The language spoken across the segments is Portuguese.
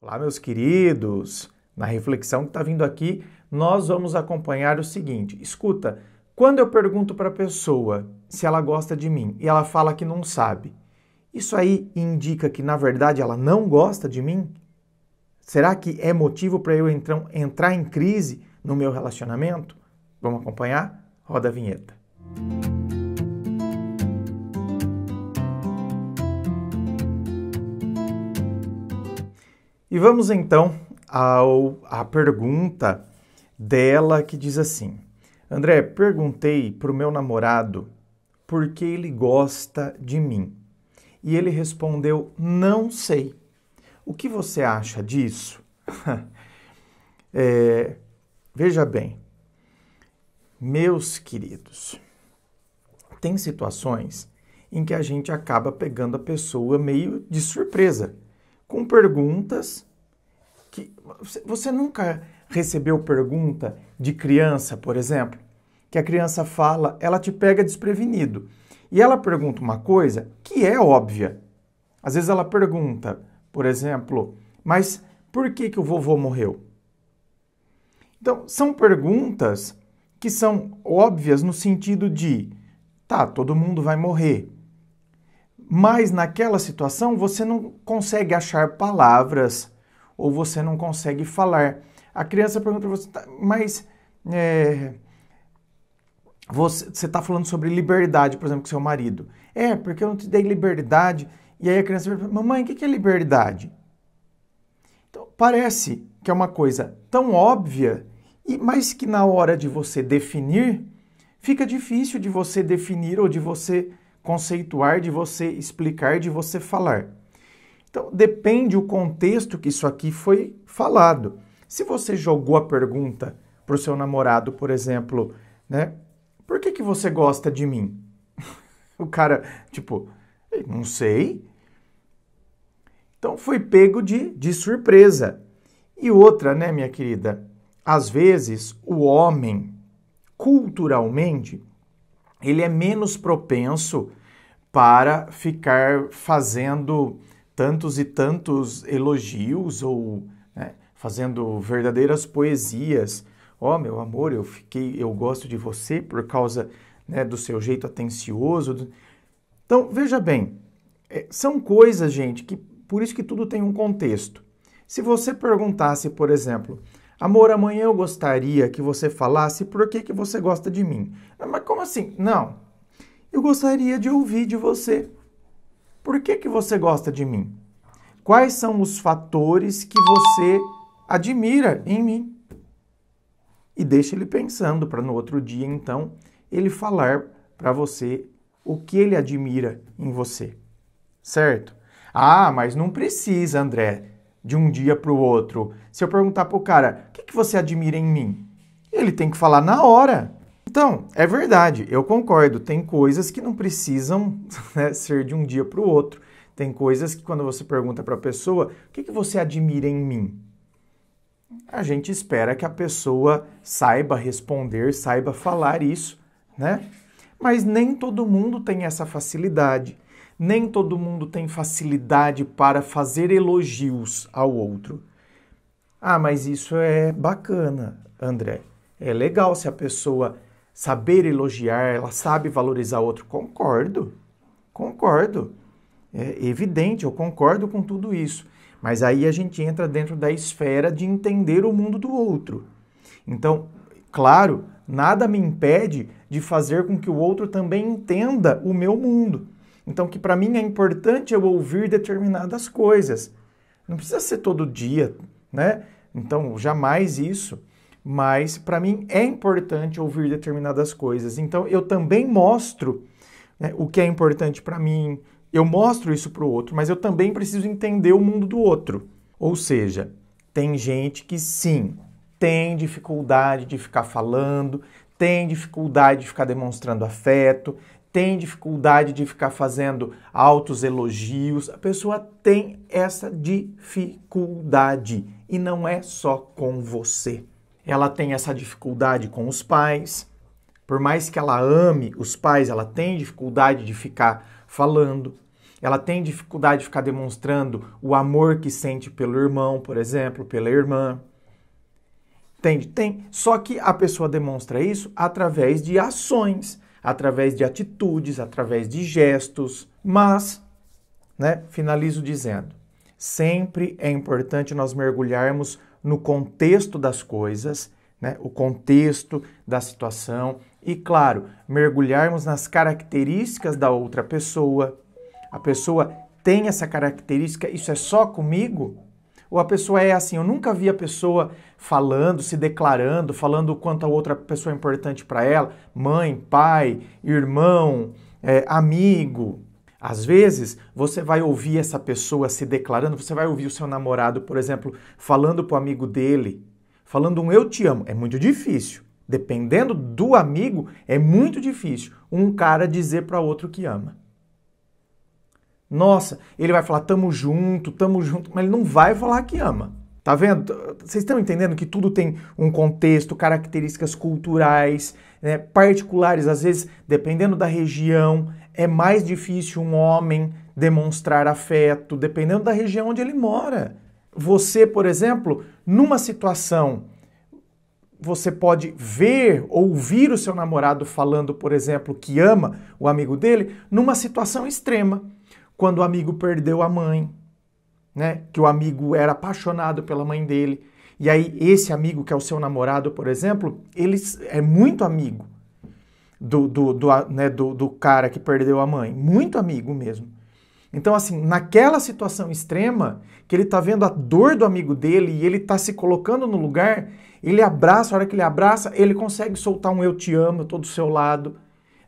Olá, meus queridos! Na reflexão que está vindo aqui, nós vamos acompanhar o seguinte. Escuta, quando eu pergunto para a pessoa se ela gosta de mim e ela fala que não sabe, isso aí indica que, na verdade, ela não gosta de mim? Será que é motivo para eu então entrar em crise no meu relacionamento? Vamos acompanhar? Roda a vinheta. E vamos então à pergunta dela que diz assim: André, perguntei para o meu namorado por que ele gosta de mim. E ele respondeu, não sei. O que você acha disso? Veja bem, meus queridos, tem situações em que a gente acaba pegando a pessoa meio de surpresa, com perguntas que... Você nunca recebeu pergunta de criança, por exemplo, que a criança fala, ela te pega desprevenido. E ela pergunta uma coisa que é óbvia. Às vezes ela pergunta, por exemplo, mas por que o vovô morreu? Então, são perguntas que são óbvias no sentido de, tá, todo mundo vai morrer. Mas naquela situação você não consegue achar palavras ou você não consegue falar. A criança pergunta para você, mas você está falando sobre liberdade, por exemplo, com seu marido. Porque eu não te dei liberdade. E aí a criança pergunta, mamãe, o que é liberdade? Então, parece que é uma coisa tão óbvia, mas que na hora de você definir, fica difícil de você definir ou de você conceituar, de você explicar, de você falar. Então, depende o contexto que isso aqui foi falado. Se você jogou a pergunta para o seu namorado, por exemplo, né? Por que você gosta de mim? O cara, não sei. Então, foi pego de surpresa. E outra, né, minha querida? Às vezes, o homem, culturalmente, ele é menos propenso para ficar fazendo tantos e tantos elogios ou fazendo verdadeiras poesias. Meu amor, eu gosto de você por causa do seu jeito atencioso. Então, veja bem, são coisas, gente, que por isso que tudo tem um contexto. Se você perguntasse, por exemplo, amor, amanhã eu gostaria que você falasse por que você gosta de mim. Mas como assim? Não, eu gostaria de ouvir de você. Por que você gosta de mim? Quais são os fatores que você admira em mim? E deixa ele pensando para no outro dia, então, ele falar para você o que ele admira em você. Certo? Mas não precisa, André, de um dia para o outro. Se eu perguntar para o cara, o que você admira em mim? Ele tem que falar na hora. Então, é verdade, eu concordo. Tem coisas que não precisam ser de um dia para o outro. Tem coisas que quando você pergunta para a pessoa, o que você admira em mim? A gente espera que a pessoa saiba responder, saiba falar isso, né? Mas nem todo mundo tem essa facilidade. Nem todo mundo tem facilidade para fazer elogios ao outro. Mas isso é bacana, André. É legal se a pessoa saber elogiar, ela sabe valorizar o outro. Concordo. É evidente, eu concordo com tudo isso. Mas aí a gente entra dentro da esfera de entender o mundo do outro. Então, claro, nada me impede de fazer com que o outro também entenda o meu mundo. Então, que para mim é importante eu ouvir determinadas coisas. Não precisa ser todo dia, né? Então, jamais isso. Mas para mim é importante ouvir determinadas coisas. Então, eu também mostro o que é importante para mim. Eu mostro isso para o outro, mas eu também preciso entender o mundo do outro. Ou seja, tem gente que sim, tem dificuldade de ficar falando, tem dificuldade de ficar demonstrando afeto, tem dificuldade de ficar fazendo altos elogios. A pessoa tem essa dificuldade e não é só com você. Ela tem essa dificuldade com os pais. Por mais que ela ame os pais, ela tem dificuldade de ficar falando. ela tem dificuldade de ficar demonstrando o amor que sente pelo irmão, por exemplo, pela irmã. Entende? Tem. Só que a pessoa demonstra isso através de ações, através de atitudes, através de gestos. Mas, né, finalizo dizendo, sempre é importante nós mergulharmos no contexto das coisas, né, o contexto da situação e, claro, mergulharmos nas características da outra pessoa. A pessoa tem essa característica, isso é só comigo? Ou a pessoa é assim, eu nunca vi a pessoa falando, se declarando, falando o quanto a outra pessoa é importante para ela, mãe, pai, irmão, amigo. Às vezes, você vai ouvir essa pessoa se declarando, você vai ouvir o seu namorado, por exemplo, falando para o amigo dele, falando um eu te amo. É muito difícil. Dependendo do amigo, é muito difícil um cara dizer para outro que ama. Nossa, ele vai falar tamo junto, mas ele não vai falar que ama. Tá vendo? Vocês estão entendendo que tudo tem um contexto, características culturais, né, particulares. Às vezes, dependendo da região, é mais difícil um homem demonstrar afeto, dependendo da região onde ele mora. Você, por exemplo, numa situação, você pode ver, ouvir o seu namorado falando, por exemplo, que ama o amigo dele, numa situação extrema. Quando o amigo perdeu a mãe, né? Que o amigo era apaixonado pela mãe dele. E aí esse amigo, que é o seu namorado, por exemplo, ele é muito amigo do cara que perdeu a mãe. Muito amigo mesmo. Então, assim, naquela situação extrema, que ele tá vendo a dor do amigo dele e ele tá se colocando no lugar, ele abraça, a hora que ele abraça, ele consegue soltar um eu te amo, eu tô do seu lado.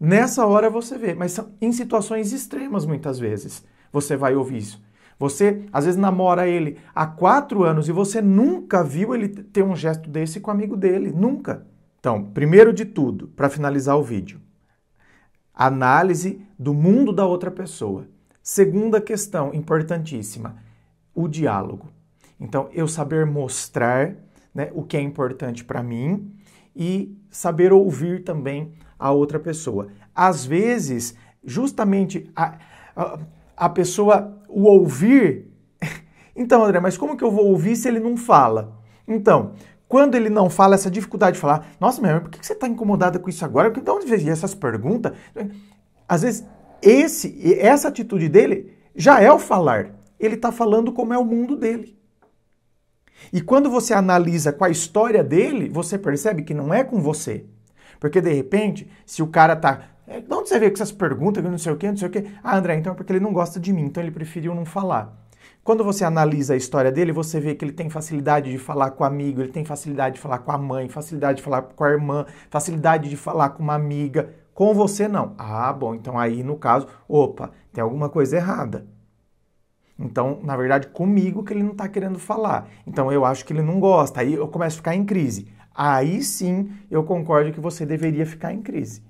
Nessa hora você vê, mas são em situações extremas muitas vezes você vai ouvir isso. Você, às vezes, namora ele há 4 anos e você nunca viu ele ter um gesto desse com o amigo dele, nunca. Então, primeiro de tudo, para finalizar o vídeo, análise do mundo da outra pessoa. Segunda questão importantíssima, o diálogo. Então, eu saber mostrar, né, o que é importante para mim e saber ouvir também a outra pessoa. Às vezes, justamente a pessoa, o ouvir... Então, André, mas como que eu vou ouvir se ele não fala? Então, quando ele não fala, essa dificuldade de falar, nossa, meu, por que você está incomodada com isso agora? De onde veio essas perguntas? Às vezes, essa atitude dele já é o falar. Ele está falando como é o mundo dele. E quando você analisa com a história dele, você percebe que não é com você. Porque, de repente, se o cara tá... De onde você veio com essas perguntas, não sei o quê, não sei o quê? Ah, André, então é porque ele não gosta de mim, então ele preferiu não falar. Quando você analisa a história dele, você vê que ele tem facilidade de falar com o amigo, ele tem facilidade de falar com a mãe, facilidade de falar com a irmã, facilidade de falar com uma amiga. Com você, não. Ah, bom, então aí, no caso, opa, tem alguma coisa errada. Então, na verdade, comigo que ele não está querendo falar. Então, eu acho que ele não gosta. Aí eu começo a ficar em crise. Aí sim, eu concordo que você deveria ficar em crise.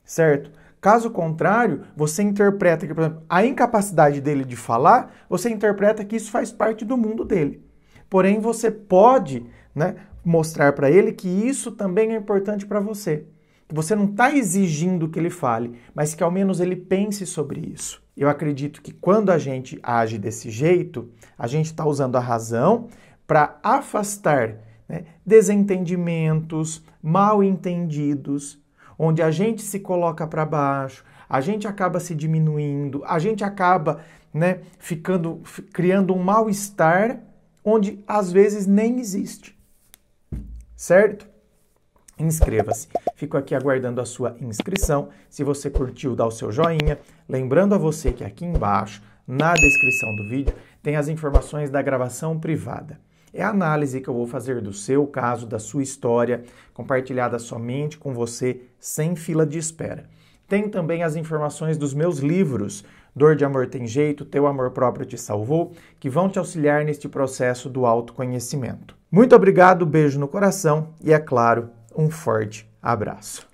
Certo? Caso contrário, você interpreta que, por exemplo, a incapacidade dele de falar, você interpreta que isso faz parte do mundo dele. Porém, você pode, né, mostrar para ele que isso também é importante para você. Que você não está exigindo que ele fale, mas que ao menos ele pense sobre isso. Eu acredito que quando a gente age desse jeito, a gente está usando a razão para afastar, né, desentendimentos, mal entendidos, onde a gente se coloca para baixo, a gente acaba se diminuindo, a gente acaba, né, criando um mal-estar onde às vezes nem existe. Certo? Inscreva-se. Fico aqui aguardando a sua inscrição. Se você curtiu, dá o seu joinha. Lembrando a você que aqui embaixo, na descrição do vídeo, tem as informações da gravação privada. É a análise que eu vou fazer do seu caso, da sua história, compartilhada somente com você, sem fila de espera. Tem também as informações dos meus livros, Dor de Amor Tem Jeito, Teu Amor Próprio Te Salvou, que vão te auxiliar neste processo do autoconhecimento. Muito obrigado, beijo no coração e, é claro, um forte abraço.